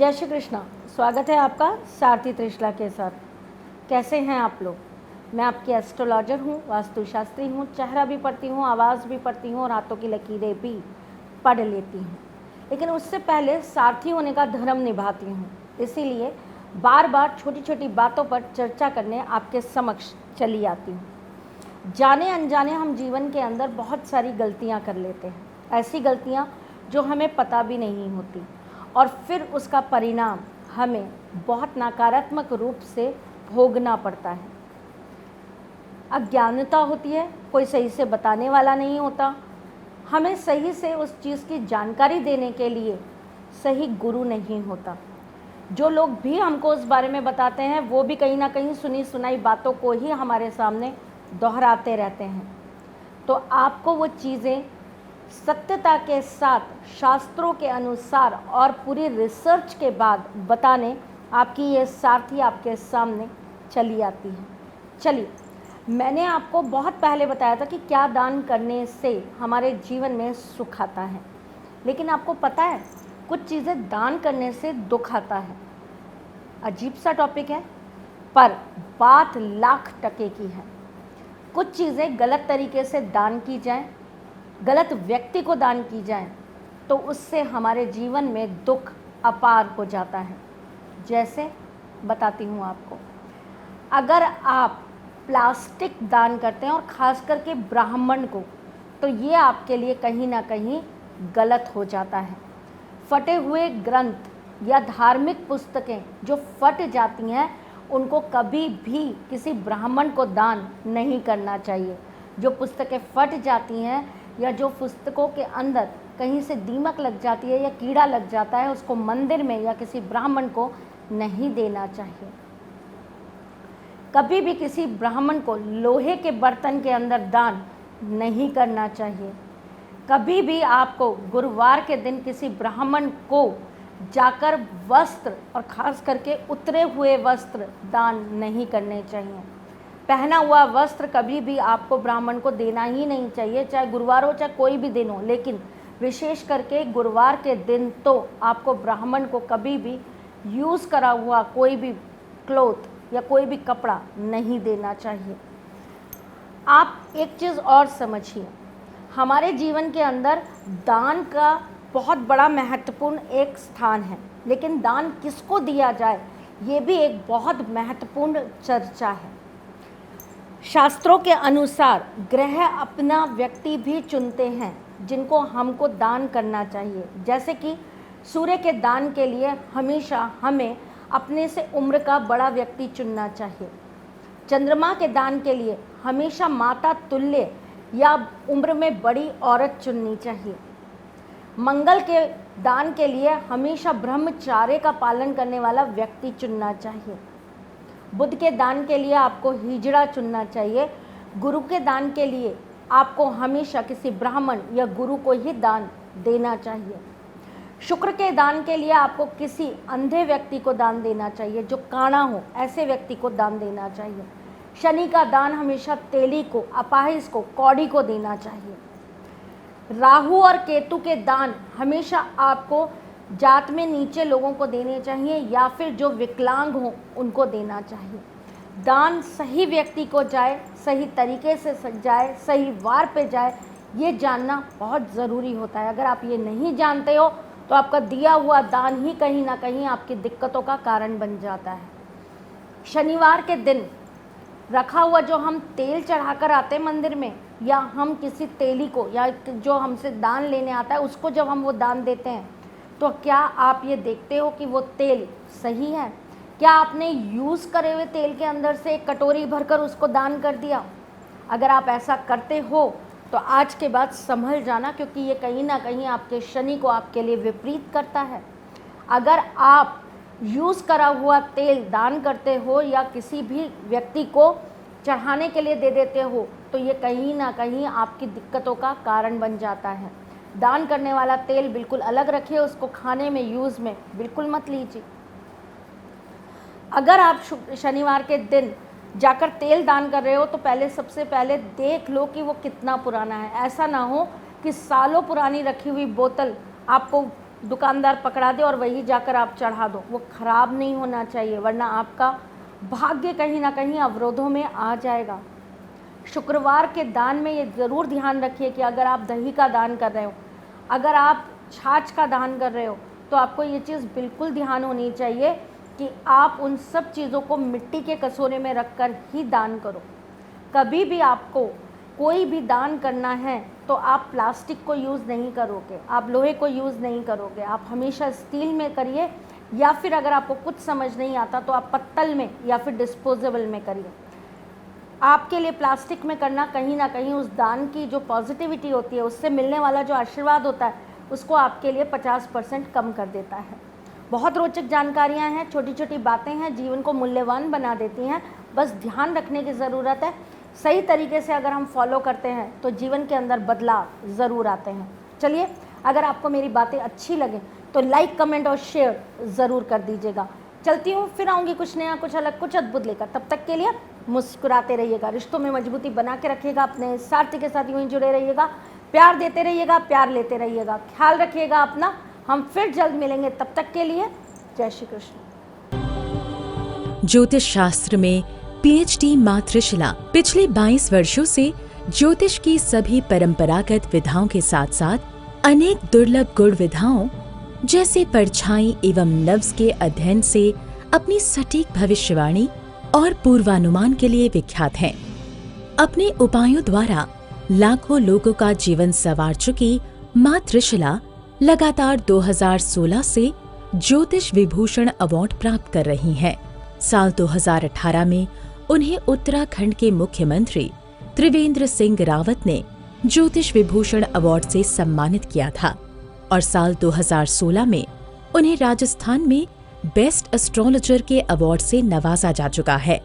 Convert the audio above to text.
जय श्री कृष्णा। स्वागत है आपका सारथी त्रिशला के साथ। कैसे हैं आप लोग? मैं आपकी एस्ट्रोलॉजर हूँ, वास्तुशास्त्री हूँ, चेहरा भी पढ़ती हूँ, आवाज़ भी पढ़ती हूँ और हाथों की लकीरें भी पढ़ लेती हूँ। लेकिन उससे पहले सारथी होने का धर्म निभाती हूँ, इसीलिए बार बार छोटी छोटी बातों पर चर्चा करने आपके समक्ष चली आती हूँ। जाने अनजाने हम जीवन के अंदर बहुत सारी गलतियाँ कर लेते हैं, ऐसी गलतियाँ जो हमें पता भी नहीं होती और फिर उसका परिणाम हमें बहुत नकारात्मक रूप से भोगना पड़ता है। अज्ञानता होती है, कोई सही से बताने वाला नहीं होता, हमें सही से उस चीज़ की जानकारी देने के लिए सही गुरु नहीं होता। जो लोग भी हमको उस बारे में बताते हैं वो भी कहीं ना कहीं सुनी सुनाई बातों को ही हमारे सामने दोहराते रहते हैं। तो आपको वो चीज़ें सत्यता के साथ शास्त्रों के अनुसार और पूरी रिसर्च के बाद बताने आपकी ये सारथी आपके सामने चली आती है। चलिए, मैंने आपको बहुत पहले बताया था कि क्या दान करने से हमारे जीवन में सुख आता है, लेकिन आपको पता है कुछ चीज़ें दान करने से दुख आता है। अजीब सा टॉपिक है पर बात लाख टके की है। कुछ चीज़ें गलत तरीके से दान की जाएं, गलत व्यक्ति को दान की जाए तो उससे हमारे जीवन में दुख अपार हो जाता है। जैसे बताती हूँ आपको, अगर आप प्लास्टिक दान करते हैं और ख़ास करके ब्राह्मण को, तो ये आपके लिए कहीं ना कहीं गलत हो जाता है। फटे हुए ग्रंथ या धार्मिक पुस्तकें जो फट जाती हैं उनको कभी भी किसी ब्राह्मण को दान नहीं करना चाहिए। जो पुस्तकें फट जाती हैं या जो पुस्तकों के अंदर कहीं से दीमक लग जाती है या कीड़ा लग जाता है, उसको मंदिर में या किसी ब्राह्मण को नहीं देना चाहिए। कभी भी किसी ब्राह्मण को लोहे के बर्तन के अंदर दान नहीं करना चाहिए। कभी भी आपको गुरुवार के दिन किसी ब्राह्मण को जाकर वस्त्र और ख़ास करके उतरे हुए वस्त्र दान नहीं करने चाहिए। पहना हुआ वस्त्र कभी भी आपको ब्राह्मण को देना ही नहीं चाहिए, चाहे गुरुवार हो चाहे कोई भी दिन हो, लेकिन विशेष करके गुरुवार के दिन तो आपको ब्राह्मण को कभी भी यूज़ करा हुआ कोई भी क्लॉथ या कोई भी कपड़ा नहीं देना चाहिए। आप एक चीज़ और समझिए, हमारे जीवन के अंदर दान का बहुत बड़ा महत्वपूर्ण एक स्थान है, लेकिन दान किसको दिया जाए ये भी एक बहुत महत्वपूर्ण चर्चा है। शास्त्रों के अनुसार ग्रह अपना व्यक्ति भी चुनते हैं जिनको हमको दान करना चाहिए। जैसे कि सूर्य के दान के लिए हमेशा हमें अपने से उम्र का बड़ा व्यक्ति चुनना चाहिए। चंद्रमा के दान के लिए हमेशा माता तुल्य या उम्र में बड़ी औरत चुननी चाहिए। मंगल के दान के लिए हमेशा ब्रह्मचार्य का पालन करने वाला व्यक्ति चुनना चाहिए। बुध के दान के लिए आपको हिजड़ा चुनना चाहिए। गुरु के दान के लिए आपको हमेशा किसी ब्राह्मण या गुरु को ही दान देना चाहिए। शुक्र के दान के लिए आपको किसी अंधे व्यक्ति को दान देना चाहिए, जो काना हो, ऐसे व्यक्ति को दान देना चाहिए। शनि का दान हमेशा तेली को, अपाहिज को, कौड़ी को देना चाहिए। राहु और केतु के दान हमेशा आपको जात में नीचे लोगों को देने चाहिए या फिर जो विकलांग हों उनको देना चाहिए। दान सही व्यक्ति को जाए, सही तरीके से जाए, सही वार पे जाए, ये जानना बहुत ज़रूरी होता है। अगर आप ये नहीं जानते हो तो आपका दिया हुआ दान ही कहीं ना कहीं आपकी दिक्कतों का कारण बन जाता है। शनिवार के दिन रखा हुआ जो हम तेल चढ़ाकर आते हैं मंदिर में, या हम किसी तेली को या जो हमसे दान लेने आता है उसको जब हम वो दान देते हैं, तो क्या आप ये देखते हो कि वो तेल सही है? क्या आपने यूज़ करे हुए तेल के अंदर से एक कटोरी भरकर उसको दान कर दिया? अगर आप ऐसा करते हो तो आज के बाद संभल जाना, क्योंकि ये कहीं ना कहीं आपके शनि को आपके लिए विपरीत करता है। अगर आप यूज़ करा हुआ तेल दान करते हो या किसी भी व्यक्ति को चढ़ाने के लिए दे देते हो तो ये कहीं ना कहीं आपकी दिक्कतों का कारण बन जाता है। दान करने वाला तेल बिल्कुल अलग रखिए, उसको खाने में यूज़ में बिल्कुल मत लीजिए। अगर आप शनिवार के दिन जाकर तेल दान कर रहे हो तो पहले सबसे पहले देख लो कि वो कितना पुराना है। ऐसा ना हो कि सालों पुरानी रखी हुई बोतल आपको दुकानदार पकड़ा दे और वही जाकर आप चढ़ा दो, वो खराब नहीं होना चाहिए, वरना आपका भाग्य कहीं ना कहीं अवरोधों में आ जाएगा। शुक्रवार के दान में ये ज़रूर ध्यान रखिए कि अगर आप दही का दान कर रहे हो, अगर आप छाछ का दान कर रहे हो, तो आपको ये चीज़ बिल्कुल ध्यान होनी चाहिए कि आप उन सब चीज़ों को मिट्टी के कटोरे में रख कर ही दान करो। कभी भी आपको कोई भी दान करना है तो आप प्लास्टिक को यूज़ नहीं करोगे, आप लोहे को यूज़ नहीं करोगे, आप हमेशा स्टील में करिए, या फिर अगर आपको कुछ समझ नहीं आता तो आप पत्तल में या फिर डिस्पोजेबल में करिए। आपके लिए प्लास्टिक में करना कहीं ना कहीं उस दान की जो पॉजिटिविटी होती है, उससे मिलने वाला जो आशीर्वाद होता है, उसको आपके लिए 50% कम कर देता है। बहुत रोचक जानकारियां हैं, छोटी छोटी बातें हैं, जीवन को मूल्यवान बना देती हैं। बस ध्यान रखने की ज़रूरत है। सही तरीके से अगर हम फॉलो करते हैं तो जीवन के अंदर बदलाव ज़रूर आते हैं। चलिए, अगर आपको मेरी बातें अच्छी लगें तो लाइक, कमेंट और शेयर ज़रूर कर दीजिएगा। चलती हूँ, फिर आऊँगी कुछ नया, कुछ अलग, कुछ अद्भुत लेकर। तब तक के लिए मुस्कुराते रहिएगा, रिश्तों में मजबूती बना के रखिएगा, अपने साथी के साथ यूँ ही जुड़े रहिएगा, प्यार देते रहिएगा, प्यार लेते रहिएगा, ख्याल रखिएगा अपना। हम फिर जल्द मिलेंगे, तब तक के लिए जय श्री कृष्ण। ज्योतिष शास्त्र में पीएचडी मां त्रिशला पिछले 22 वर्षों से ज्योतिष की सभी परंपरागत विधाओं के साथ साथ अनेक दुर्लभ गुण विधाओं जैसे परछाई एवं नव्स के अध्ययन से अपनी सटीक भविष्यवाणी और पूर्वानुमान के लिए विख्यात हैं। अपने उपायों द्वारा लाखों लोगों का जीवन संवार चुकी मां त्रिशला लगातार 2016 से ज्योतिष विभूषण अवार्ड प्राप्त कर रही हैं। साल 2018 में उन्हें उत्तराखंड के मुख्यमंत्री त्रिवेंद्र सिंह रावत ने ज्योतिष विभूषण अवार्ड से सम्मानित किया था और साल 2016 में उन्हें राजस्थान में बेस्ट एस्ट्रोलॉजर के अवार्ड से नवाजा जा चुका है।